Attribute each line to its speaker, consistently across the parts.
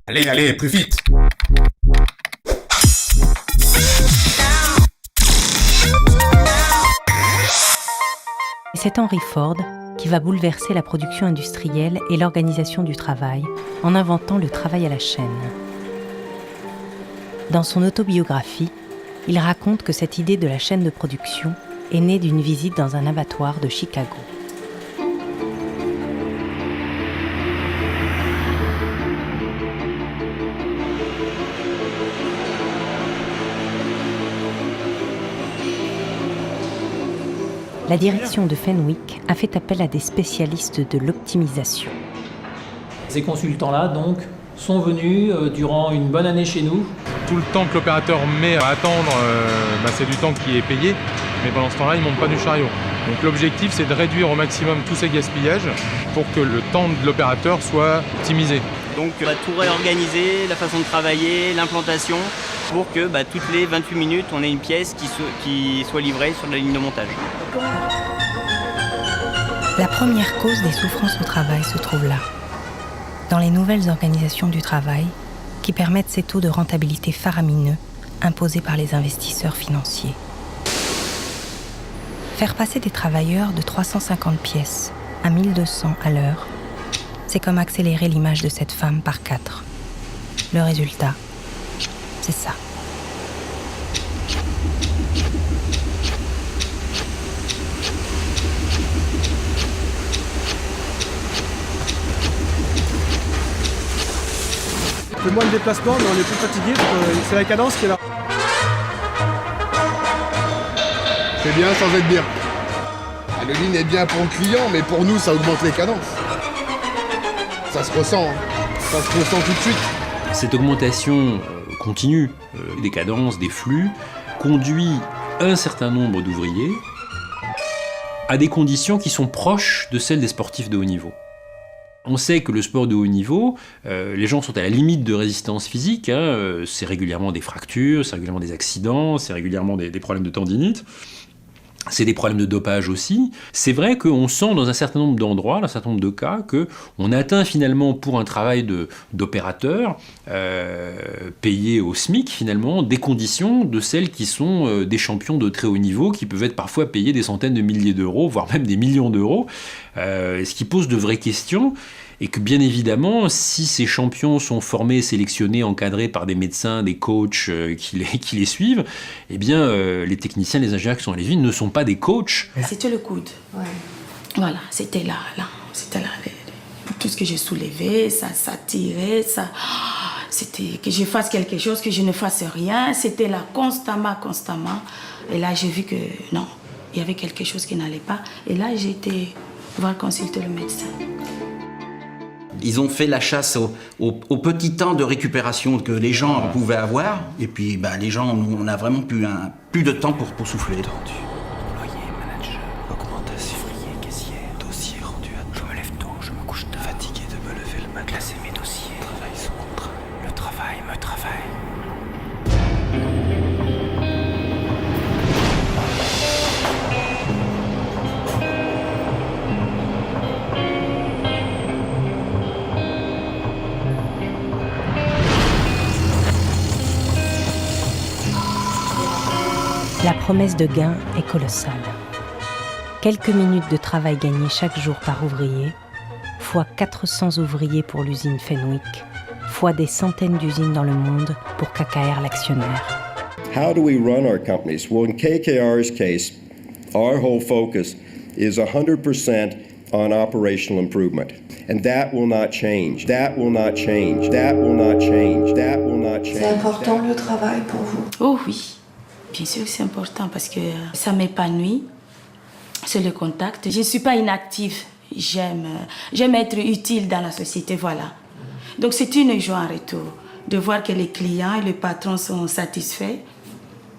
Speaker 1: Allez, allez, plus vite.
Speaker 2: C'est Henry Ford qui va bouleverser la production industrielle et l'organisation du travail en inventant le travail à la chaîne. Dans son autobiographie, il raconte que cette idée de la chaîne de production est née d'une visite dans un abattoir de Chicago. La direction de Fenwick a fait appel à des spécialistes de l'optimisation.
Speaker 3: Ces consultants-là, donc, sont venus durant une bonne année chez nous.
Speaker 4: Tout le temps que l'opérateur met à attendre, c'est du temps qui est payé, mais pendant ce temps-là, il ne monte pas du chariot. Donc l'objectif, c'est de réduire au maximum tous ces gaspillages pour que le temps de l'opérateur soit optimisé.
Speaker 5: Donc on va tout réorganiser, la façon de travailler, l'implantation, pour que toutes les 28 minutes, on ait une pièce qui soit livrée sur la ligne de montage.
Speaker 2: La première cause des souffrances au travail se trouve là, dans les nouvelles organisations du travail qui permettent ces taux de rentabilité faramineux imposés par les investisseurs financiers. Faire passer des travailleurs de 350 pièces à 1200 à l'heure, c'est comme accélérer l'image de cette femme par 4. Le résultat, c'est ça.
Speaker 6: Un peu moins de déplacement, mais on est plus fatigué, c'est la cadence qui est là.
Speaker 7: C'est bien sans être bien. Le lean est bien pour le client, mais pour nous, ça augmente les cadences. Ça se ressent, hein. Ça se ressent tout de suite.
Speaker 8: Cette augmentation continue des cadences, des flux, conduit un certain nombre d'ouvriers à des conditions qui sont proches de celles des sportifs de haut niveau. On sait que le sport de haut niveau, les gens sont à la limite de résistance physique, c'est régulièrement des fractures, c'est régulièrement des accidents, c'est régulièrement des problèmes de tendinite. C'est des problèmes de dopage aussi. C'est vrai qu'on sent dans un certain nombre d'endroits, dans un certain nombre de cas, qu'on atteint finalement pour un travail d'opérateur payé au SMIC finalement des conditions de celles qui sont des champions de très haut niveau qui peuvent être parfois payés des centaines de milliers d'euros, voire même des millions d'euros, ce qui pose de vraies questions. Et que bien évidemment, si ces champions sont formés, sélectionnés, encadrés par des médecins, des coachs qui les suivent, eh bien les techniciens, les ingénieurs qui sont à l'usine ne sont pas des coachs.
Speaker 9: C'était le coude. Ouais. Voilà, c'était là. C'était là. Tout ce que j'ai soulevé, ça tirait, ça... C'était que je fasse quelque chose, que je ne fasse rien. C'était là constamment. Et là, j'ai vu que non, il y avait quelque chose qui n'allait pas. Et là, j'ai été voir consulter le médecin.
Speaker 10: Ils ont fait la chasse au petit temps de récupération que les gens pouvaient avoir. Et puis les gens, on a vraiment plus de temps pour souffler.
Speaker 11: Tendu. Employé, manager, augmentation, ouvrier, caissière, dossier rendu à temps. Je me lève tôt, je me couche tard. Fatigué de me lever le matin. Classer mes dossiers. Travail son contrat. Le travail me travaille.
Speaker 2: La promesse de gain est colossale. Quelques minutes de travail gagné chaque jour par ouvrier, fois 400 ouvriers pour l'usine Fenwick, fois des centaines d'usines dans le monde pour KKR l'actionnaire.
Speaker 12: How do we run our companies? Well, in KKR's case, our whole focus is 100% on operational improvement. And that will not change. That will not change. That will not change. That will not change.
Speaker 9: C'est important le travail pour vous? Oh oui. Bien sûr que c'est important parce que ça m'épanouit, c'est le contact. Je ne suis pas inactive, j'aime être utile dans la société, voilà. Donc c'est une joie en retour de voir que les clients et les patrons sont satisfaits.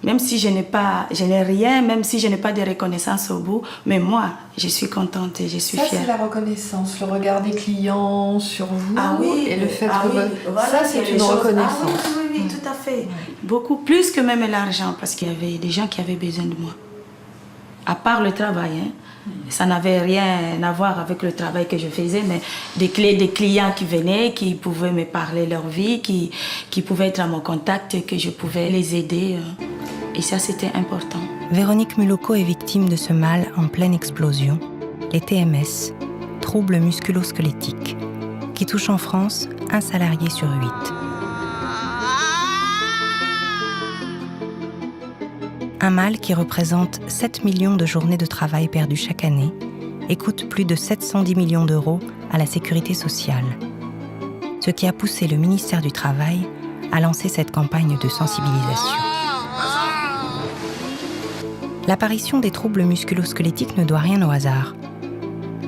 Speaker 9: Même si je n'ai rien, même si je n'ai pas de reconnaissance au bout, mais moi, je suis contente et je suis fière.
Speaker 13: Ça, c'est la reconnaissance, le regard des clients sur vous et le fait que
Speaker 9: voilà,
Speaker 13: ça, c'est une reconnaissance.
Speaker 9: Oui, tout à fait. Beaucoup plus que même l'argent, parce qu'il y avait des gens qui avaient besoin de moi. à part le travail. Ça n'avait rien à voir avec le travail que je faisais, mais des clients qui venaient, qui pouvaient me parler leur vie, qui pouvaient être à mon contact, que je pouvais les aider. Et ça, c'était important.
Speaker 2: Véronique Muloko est victime de ce mal en pleine explosion, les TMS, troubles musculo-squelettiques, qui touchent en France un salarié sur 8. Un mal qui représente 7 millions de journées de travail perdues chaque année et coûte plus de 710 millions d'euros à la sécurité sociale. Ce qui a poussé le ministère du Travail à lancer cette campagne de sensibilisation. L'apparition des troubles musculo-squelettiques ne doit rien au hasard.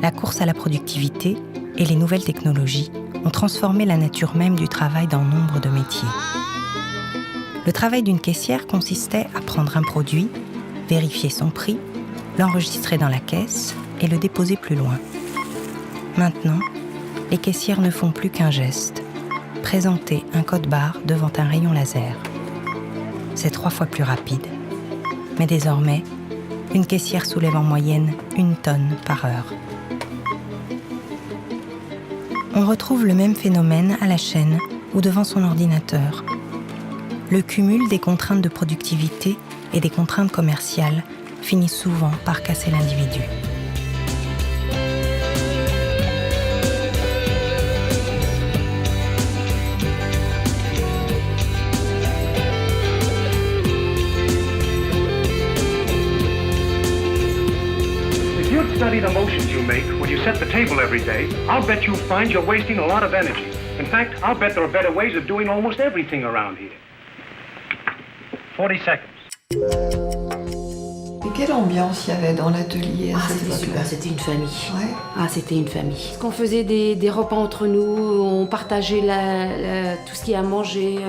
Speaker 2: La course à la productivité et les nouvelles technologies ont transformé la nature même du travail dans nombre de métiers. Le travail d'une caissière consistait à prendre un produit, vérifier son prix, l'enregistrer dans la caisse et le déposer plus loin. Maintenant, les caissières ne font plus qu'un geste, présenter un code-barre devant un rayon laser. C'est 3 fois plus rapide. Mais désormais, une caissière soulève en moyenne 1 tonne par heure. On retrouve le même phénomène à la chaîne ou devant son ordinateur. Le cumul des contraintes de productivité et des contraintes commerciales finit souvent par casser l'individu.
Speaker 1: If you'd study the motions you make when you set the table every day, I'll bet you'll find you're wasting a lot of energy. In fact, I'll bet there are better ways of doing almost everything around here. 40 seconds.
Speaker 13: Et quelle ambiance il y avait dans l'atelier à cette époque-là?
Speaker 14: C'était super, c'était une famille.
Speaker 13: Ouais.
Speaker 14: Ah, c'était une famille. On faisait des repas entre nous, on partageait tout ce qu'il y a à manger.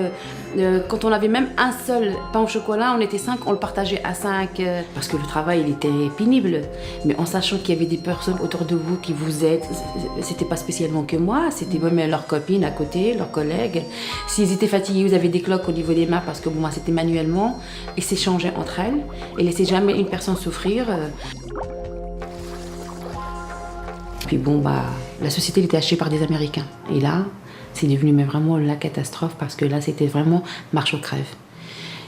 Speaker 14: Quand on avait même un seul pain au chocolat, on était 5, on le partageait à 5. Parce que le travail, il était pénible. Mais en sachant qu'il y avait des personnes autour de vous qui vous aident, c'était pas spécialement que moi, c'était même leurs copines à côté, leurs collègues. S'ils étaient fatigués, vous avez des cloques au niveau des mains parce que moi, c'était manuellement. Ils s'échangeaient entre elles et laissaient jamais une personne souffrir. Puis bon, la société était achetée par des Américains. Et là, c'est devenu vraiment la catastrophe parce que là, c'était vraiment marche ou crève.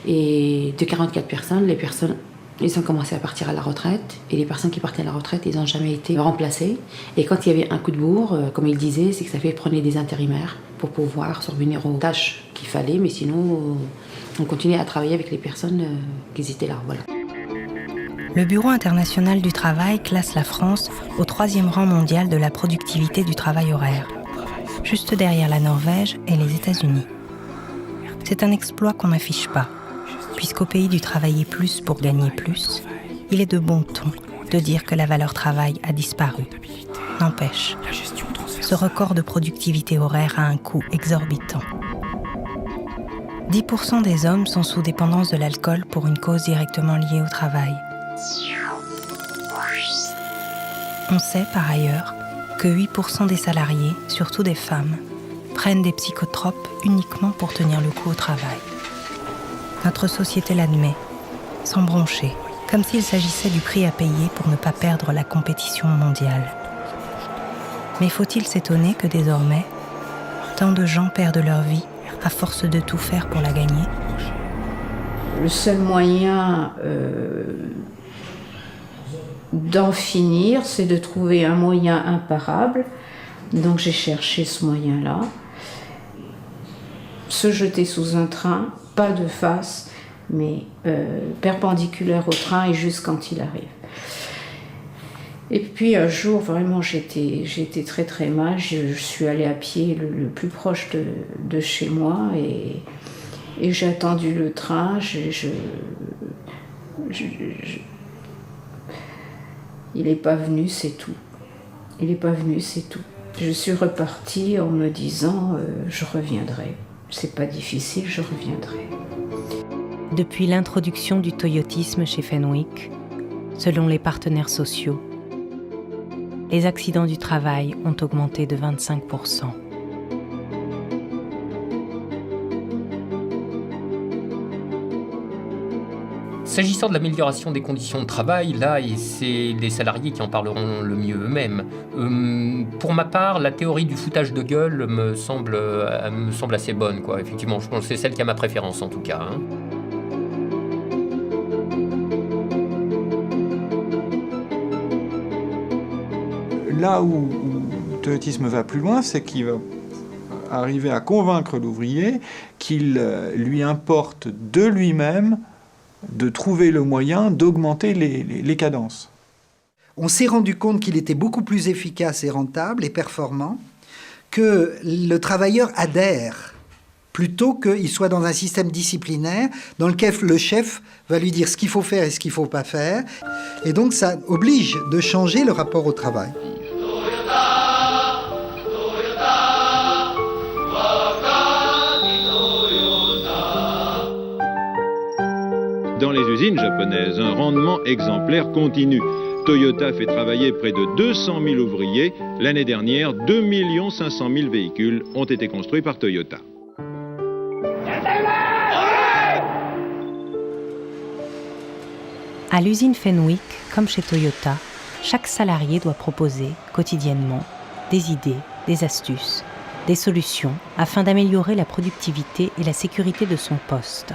Speaker 14: Et de 44 personnes, les personnes, ils ont commencé à partir à la retraite. Et les personnes qui partaient à la retraite, ils n'ont jamais été remplacées. Et quand il y avait un coup de bourre, comme ils disaient, c'est que ça fait prendre des intérimaires pour pouvoir survenir aux tâches qu'il fallait. Mais sinon, on continuait à travailler avec les personnes qui étaient là. Voilà.
Speaker 2: Le Bureau international du travail classe la France au 3e rang mondial de la productivité du travail horaire, juste derrière la Norvège et les États-Unis. C'est un exploit qu'on n'affiche pas, puisqu'au pays du travailler plus pour gagner plus, il est de bon ton de dire que la valeur travail a disparu. N'empêche, ce record de productivité horaire a un coût exorbitant. 10% des hommes sont sous dépendance de l'alcool pour une cause directement liée au travail. On sait par ailleurs que 8% des salariés, surtout des femmes, prennent des psychotropes uniquement pour tenir le coup au travail. Notre société l'admet, sans broncher, comme s'il s'agissait du prix à payer pour ne pas perdre la compétition mondiale. Mais faut-il s'étonner que désormais, tant de gens perdent leur vie à force de tout faire pour la gagner ?
Speaker 15: Le seul moyen d'en finir, c'est de trouver un moyen imparable. Donc j'ai cherché ce moyen-là. Se jeter sous un train, pas de face, mais perpendiculaire au train et juste quand il arrive. Et puis un jour, vraiment, j'étais très très mal. Je suis allée à pied le plus proche de chez moi et j'ai attendu le train. Il n'est pas venu, c'est tout. Il n'est pas venu, c'est tout. Je suis repartie en me disant je reviendrai. C'est pas difficile, je reviendrai.
Speaker 2: Depuis l'introduction du toyotisme chez Fenwick, selon les partenaires sociaux, les accidents du travail ont augmenté de 25%.
Speaker 16: S'agissant de l'amélioration des conditions de travail, là, et c'est les salariés qui en parleront le mieux eux-mêmes. Pour ma part, la théorie du foutage de gueule me semble assez bonne, quoi. Effectivement, je pense que c'est celle qui a ma préférence, en tout cas. Hein.
Speaker 17: Là où Toyotisme va plus loin, c'est qu'il va arriver à convaincre l'ouvrier qu'il lui importe de lui-même de trouver le moyen d'augmenter les cadences.
Speaker 18: On s'est rendu compte qu'il était beaucoup plus efficace et rentable et performant que le travailleur adhère, plutôt qu'il soit dans un système disciplinaire dans lequel le chef va lui dire ce qu'il faut faire et ce qu'il ne faut pas faire. Et donc ça oblige de changer le rapport au travail.
Speaker 19: Dans les usines japonaises, un rendement exemplaire continue. Toyota fait travailler près de 200 000 ouvriers. L'année dernière, 2 500 000 véhicules ont été construits par Toyota.
Speaker 2: À l'usine Fenwick, comme chez Toyota, chaque salarié doit proposer quotidiennement des idées, des astuces, des solutions afin d'améliorer la productivité et la sécurité de son poste.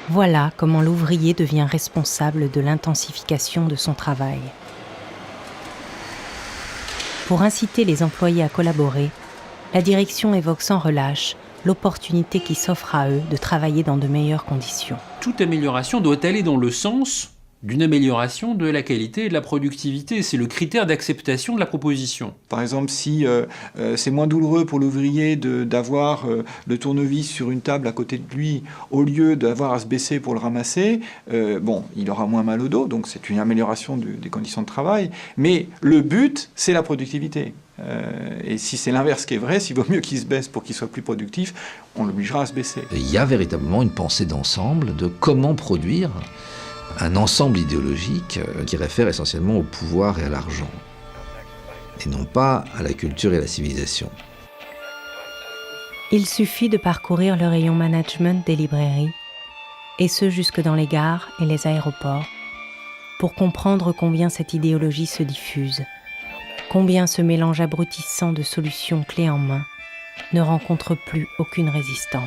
Speaker 2: Voilà comment l'ouvrier devient responsable de l'intensification de son travail. Pour inciter les employés à collaborer, la direction évoque sans relâche l'opportunité qui s'offre à eux de travailler dans de meilleures conditions.
Speaker 8: Toute amélioration doit aller dans le sens d'une amélioration de la qualité et de la productivité. C'est le critère d'acceptation de la proposition.
Speaker 17: Par exemple, si c'est moins douloureux pour l'ouvrier d'avoir le tournevis sur une table à côté de lui, au lieu d'avoir à se baisser pour le ramasser, il aura moins mal au dos, donc c'est une amélioration des conditions de travail. Mais le but, c'est la productivité. Et si c'est l'inverse qui est vrai, s'il vaut mieux qu'il se baisse pour qu'il soit plus productif, on l'obligera à se baisser.
Speaker 20: Il y a véritablement une pensée d'ensemble de comment produire un ensemble idéologique qui réfère essentiellement au pouvoir et à l'argent, et non pas à la culture et à la civilisation.
Speaker 2: Il suffit de parcourir le rayon management des librairies, et ce jusque dans les gares et les aéroports, pour comprendre combien cette idéologie se diffuse, combien ce mélange abrutissant de solutions clés en main ne rencontre plus aucune résistance.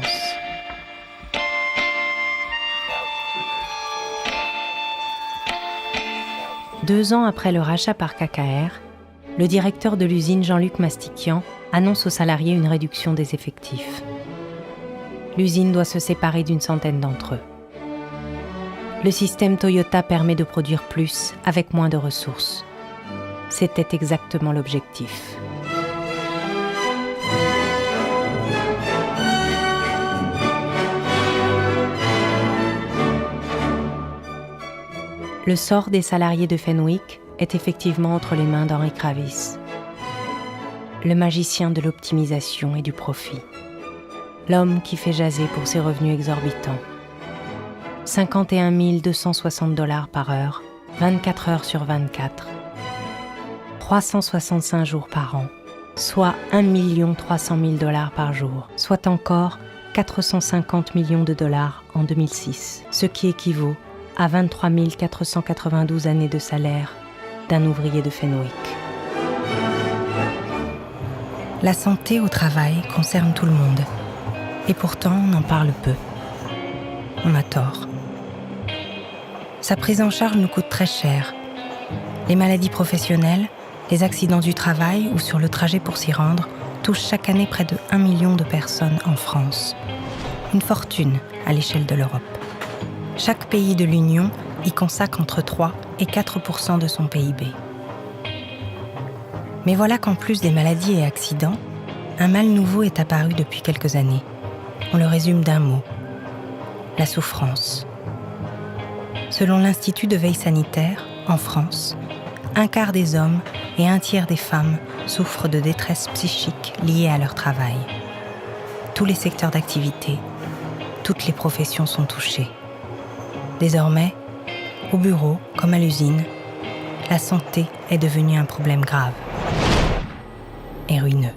Speaker 2: Deux ans après le rachat par KKR, le directeur de l'usine Jean-Luc Mastiquian annonce aux salariés une réduction des effectifs. L'usine doit se séparer d'une centaine d'entre eux. Le système Toyota permet de produire plus avec moins de ressources. C'était exactement l'objectif. Le sort des salariés de Fenwick est effectivement entre les mains d'Henri Kravis, le magicien de l'optimisation et du profit. L'homme qui fait jaser pour ses revenus exorbitants. 51 260 $ par heure, 24 heures sur 24. 365 jours par an, soit 1 300 000 $ par jour, soit encore 450 millions de dollars en 2006, ce qui équivaut à 23 492 années de salaire d'un ouvrier de Fenwick. La santé au travail concerne tout le monde, et pourtant on en parle peu. On a tort. Sa prise en charge nous coûte très cher. Les maladies professionnelles, les accidents du travail ou sur le trajet pour s'y rendre touchent chaque année près de 1 million de personnes en France. Une fortune à l'échelle de l'Europe. Chaque pays de l'Union y consacre entre 3 et 4% de son PIB. Mais voilà qu'en plus des maladies et accidents, un mal nouveau est apparu depuis quelques années. On le résume d'un mot, la souffrance. Selon l'Institut de veille sanitaire, en France, 1/4 des hommes et 1/3 des femmes souffrent de détresse psychique liée à leur travail. Tous les secteurs d'activité, toutes les professions sont touchées. Désormais, au bureau comme à l'usine, la santé est devenue un problème grave et ruineux.